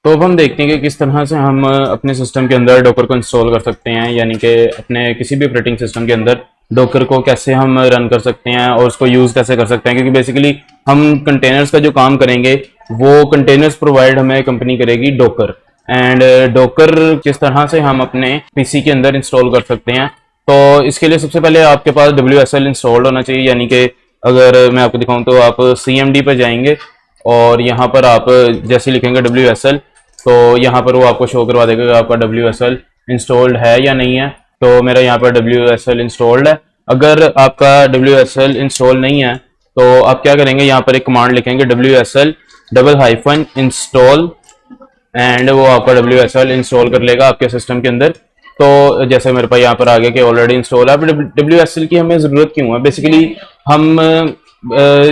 तो अब हम देखते हैं कि किस तरह से हम अपने सिस्टम के अंदर डॉकर को इंस्टॉल कर सकते हैं, यानी कि अपने किसी भी ऑपरेटिंग सिस्टम के अंदर डॉकर को कैसे हम रन कर सकते हैं और उसको यूज़ कैसे कर सकते हैं। क्योंकि बेसिकली हम कंटेनर्स का जो काम करेंगे वो कंटेनर्स प्रोवाइड हमें कंपनी करेगी डॉकर। एंड डॉकर किस तरह से हम अपने पीसी के अंदर इंस्टॉल कर सकते हैं, तो इसके लिए सबसे पहले आपके पास WSL इंस्टॉल्ड होना चाहिए। यानी कि अगर मैं आपको दिखाऊं तो आप CMD पर जाएंगे और यहाँ पर आप जैसे लिखेंगे WSL, तो यहाँ पर वो आपको शो करवा देगा कि आपका WSL इंस्टॉल्ड है या नहीं है। तो मेरा यहाँ पर WSL इंस्टॉल्ड है। अगर आपका WSL इंस्टॉल नहीं है तो आप क्या करेंगे, यहाँ पर एक कमांड लिखेंगे WSL -install एंड वो आपका WSL इंस्टॉल कर लेगा आपके सिस्टम के अंदर। तो जैसे मेरे पास यहाँ पर आ गया कि ऑलरेडी इंस्टॉल है। WSL की हमें ज़रूरत क्यों है? बेसिकली हम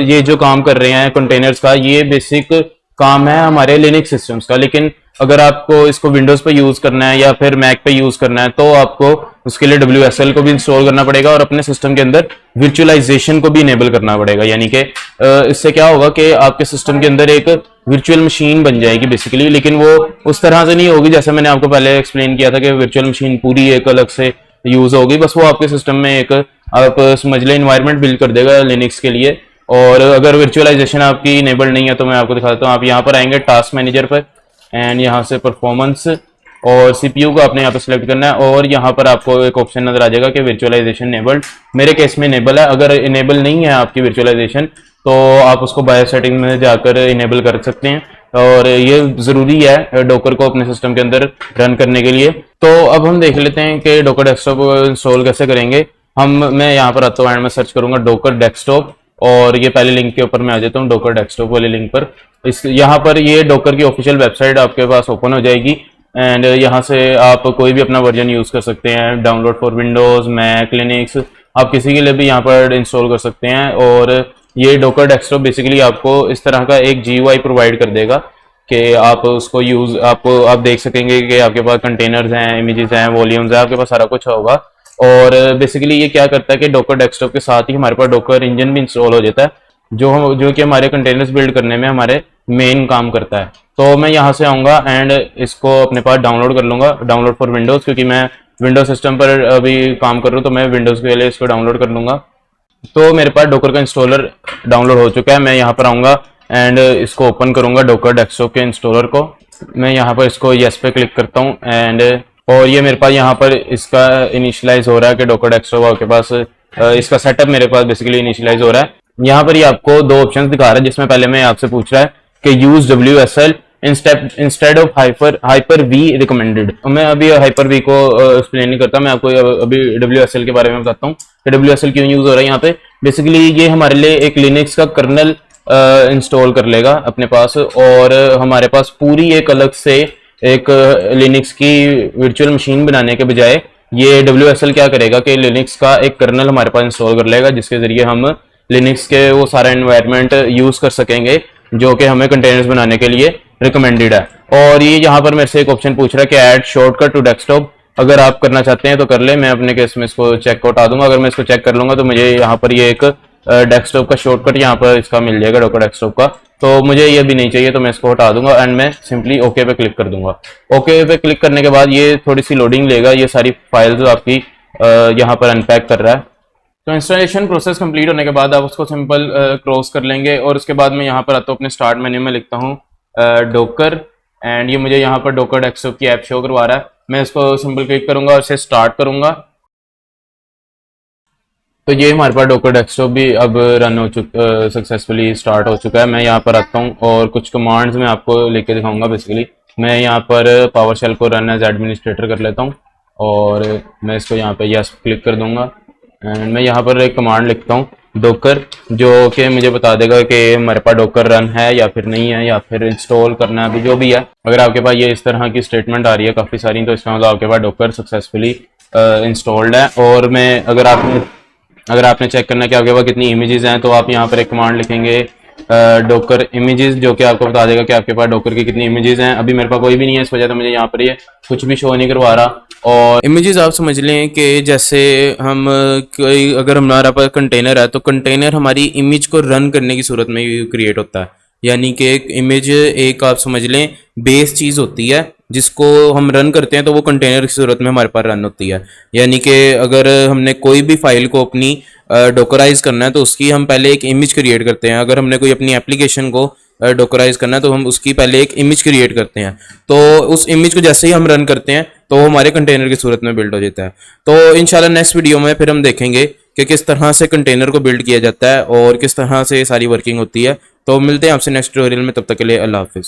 ये जो काम कर रहे हैं कंटेनर्स का, ये बेसिक काम है हमारे लिनक्स सिस्टम्स का। लेकिन अगर आपको इसको विंडोज़ पे यूज़ करना है या फिर मैक पे यूज़ करना है तो आपको उसके लिए WSL को भी इंस्टॉल करना पड़ेगा और अपने सिस्टम के अंदर वर्चुअलाइजेशन को भी इनेबल करना पड़ेगा। यानी कि इससे क्या होगा कि आपके सिस्टम के अंदर एक वर्चुअल मशीन बन जाएगी बेसिकली। लेकिन वो उस तरह से नहीं होगी जैसे मैंने आपको पहले एक्सप्लेन किया था कि वर्चुअल मशीन पूरी एक अलग से यूज़ होगी। बस वो आपके सिस्टम में एक आप समझ लें इन्वायरमेंट बिल्ड कर देगा लिनक्स के लिए। और अगर वर्चुअलाइजेशन आपकी इनेबल्ड नहीं है तो मैं आपको दिखाता हूँ। आप यहाँ पर आएंगे टास्क मैनेजर पर एंड यहाँ से परफॉर्मेंस और CPU को आपने यहाँ पर सिलेक्ट करना है और यहाँ पर आपको एक ऑप्शन नजर आ जाएगा कि वर्चुअलाइजेशन इनेबल्ड। मेरे केस में इनेबल है। अगर इनेबल नहीं है आपकी वर्चुअलाइजेशन तो आप उसको बायो सेटिंग में जाकर इनेबल कर सकते हैं और ये ज़रूरी है डॉकर को अपने सिस्टम के अंदर रन करने के लिए। तो अब हम देख लेते हैं कि डॉकर डेस्कटॉप को इंस्टॉल कैसे करेंगे। मैं यहाँ पर आता हूँ एंड में सर्च करूंगा डॉकर डेस्कटॉप और ये पहले लिंक के ऊपर मैं आ जाता हूँ डॉकर डेस्कटॉप वाले लिंक पर। इस यहाँ पर ये डॉकर की ऑफिशियल वेबसाइट आपके पास ओपन हो जाएगी एंड यहाँ से आप कोई भी अपना वर्जन यूज़ कर सकते हैं। Download for Windows, Mac, Linux, आप किसी के लिए भी यहाँ पर इंस्टॉल कर सकते हैं। और ये डॉकर डेस्कटॉप बेसिकली आपको इस तरह का एक GUI प्रोवाइड कर देगा कि आप उसको आप देख सकेंगे कि आपके पास कंटेनर्स हैं, इमेजेस हैं, वॉल्यूम्स हैं, आपके पास सारा कुछ होगा। और बेसिकली ये क्या करता है कि डॉकर डेस्कटॉप के साथ ही हमारे पास डॉकर इंजन भी इंस्टॉल हो जाता है जो कि हमारे कंटेनर्स बिल्ड करने में हमारे मेन काम करता है। तो मैं यहाँ से आऊँगा एंड इसको अपने पास डाउनलोड कर लूँगा, डाउनलोड फॉर विंडोज़, क्योंकि मैं विंडोज सिस्टम पर अभी काम कर रहा हूँ तो मैं विंडोज़ के लिए इसको डाउनलोड कर लूँगा। तो मेरे पास डॉकर का इंस्टॉलर डाउनलोड हो चुका है। मैं यहाँ पर आऊँगा एंड इसको ओपन करूँगा डॉकर डेस्कटॉप के इंस्टॉलर को। मैं यहाँ पर इसको येस पे क्लिक करता हूँ एंड और ये मेरे पास यहाँ पर इसका इनिशियलाइज हो रहा है कि डॉकर डेस्कटॉप आपके पास इसका सेटअप मेरे पास बेसिकली इनिशियलाइज हो रहा है। यहाँ पर ये आपको दो ऑप्शंस दिखा रहा है जिसमें पहले में आपसे पूछ रहा है कि use WSL instead of Hyper V recommended. मैं अभी हाइपर वी को एक्सप्लेन नहीं करता, मैं आपको अभी WSL के बारे में बताता हूँ कि WSL क्यों यूज हो रहा है यहाँ पे। बेसिकली ये हमारे लिए एक लिनक्स का कर्नल इंस्टॉल कर लेगा अपने पास और हमारे पास पूरी एक अलग से एक लिनक्स की वर्चुअल मशीन बनाने के बजाय ये WSL क्या करेगा कि लिनक्स का एक कर्नल हमारे पास इंस्टॉल कर लेगा जिसके जरिए हम लिनक्स के वो सारा एनवायरनमेंट यूज कर सकेंगे जो कि हमें कंटेनर्स बनाने के लिए रिकमेंडेड है। और ये यहाँ पर मेरे से एक ऑप्शन पूछ रहा है कि ऐड शॉर्टकट टू डेस्कटॉप। अगर आप करना चाहते हैं तो कर ले, मैं अपने केस में इसको चेक हटा दूंगा। अगर मैं इसको चेक कर लूंगा तो मुझे यहाँ पर ये एक डेस्कटॉप का शॉर्टकट यहाँ पर इसका मिल जाएगा डॉकर डेस्कटॉप का। तो मुझे ये भी नहीं चाहिए तो मैं इसको हटा दूंगा एंड मैं सिंपली ओके पे क्लिक कर दूंगा। ओके पे क्लिक करने के बाद ये थोड़ी सी लोडिंग लेगा, ये सारी फाइल्स आपकी यहाँ पर अनपैक कर रहा है। तो इंस्टॉलेशन प्रोसेस कंप्लीट होने के बाद आप उसको सिंपल क्रॉस कर लेंगे और उसके बाद मैं यहाँ पर आता हूँ अपने स्टार्ट मेन्यू में लिखता हूँ डॉकर एंड ये मुझे यहाँ पर डॉकर डेस्कटॉप की ऐप शो करवा रहा है। मैं इसको सिंपल क्लिक करूंगा और इसे स्टार्ट करूंगा तो ये हमारे पास डॉकर डेस्कटॉप भी अब रन हो चुका, सक्सेसफुली स्टार्ट हो चुका है। मैं यहाँ पर आता हूँ और कुछ कमांड्स मैं आपको लेके दिखाऊंगा। बेसिकली मैं यहाँ पर पावर शेल को रन एज एडमिनिस्ट्रेटर कर लेता हूँ और मैं इसको यहाँ पे यस क्लिक कर दूंगा एंड मैं यहाँ पर एक कमांड लिखता हूँ डॉकर जो कि मुझे बता देगा कि हमारे पास डॉकर रन है या फिर नहीं है या फिर इंस्टॉल करना है, अभी जो भी है। अगर आपके पास ये इस तरह की स्टेटमेंट आ रही है काफ़ी सारी तो इसका मतलब आपके पास डॉकर सक्सेसफुली इंस्टॉल्ड है। और मैं अगर आपने चेक करना है कि आपके पास कितनी इमेजेस हैं तो आप यहाँ पर एक कमांड लिखेंगे डॉकर इमेजेस जो कि आपको बता देगा कि आपके पास डॉकर की कितनी इमेजेस हैं। अभी मेरे पास कोई भी नहीं है, इस वजह से मुझे यहाँ पर ये कुछ भी शो नहीं करवा रहा। और इमेजेस आप समझ लें कि जैसे हम कोई अगर हमारा पास कंटेनर है तो कंटेनर हमारी इमेज को रन करने की सूरत में क्रिएट होता है। यानी कि एक इमेज एक आप समझ लें बेस चीज़ होती है जिसको हम रन करते हैं तो वो कंटेनर की सूरत में हमारे पास रन होती है। यानी कि अगर हमने कोई भी फाइल को अपनी डॉकराइज करना है तो उसकी हम पहले एक इमेज क्रिएट करते हैं। अगर हमने कोई अपनी एप्लीकेशन को डॉकराइज करना है तो हम उसकी पहले एक इमेज क्रिएट करते हैं। तो उस इमेज को जैसे ही हम रन करते हैं तो वो हमारे कंटेनर की सूरत में बिल्ड हो जाता है। तो इंशाल्लाह नेक्स्ट वीडियो में फिर हम देखेंगे कि किस तरह से कंटेनर को बिल्ड किया जाता है और किस तरह से सारी वर्किंग होती है। तो मिलते हैं आपसे नेक्स्ट ट्यूटोरियल में, तब तक के लिए अल्लाह हाफिज़।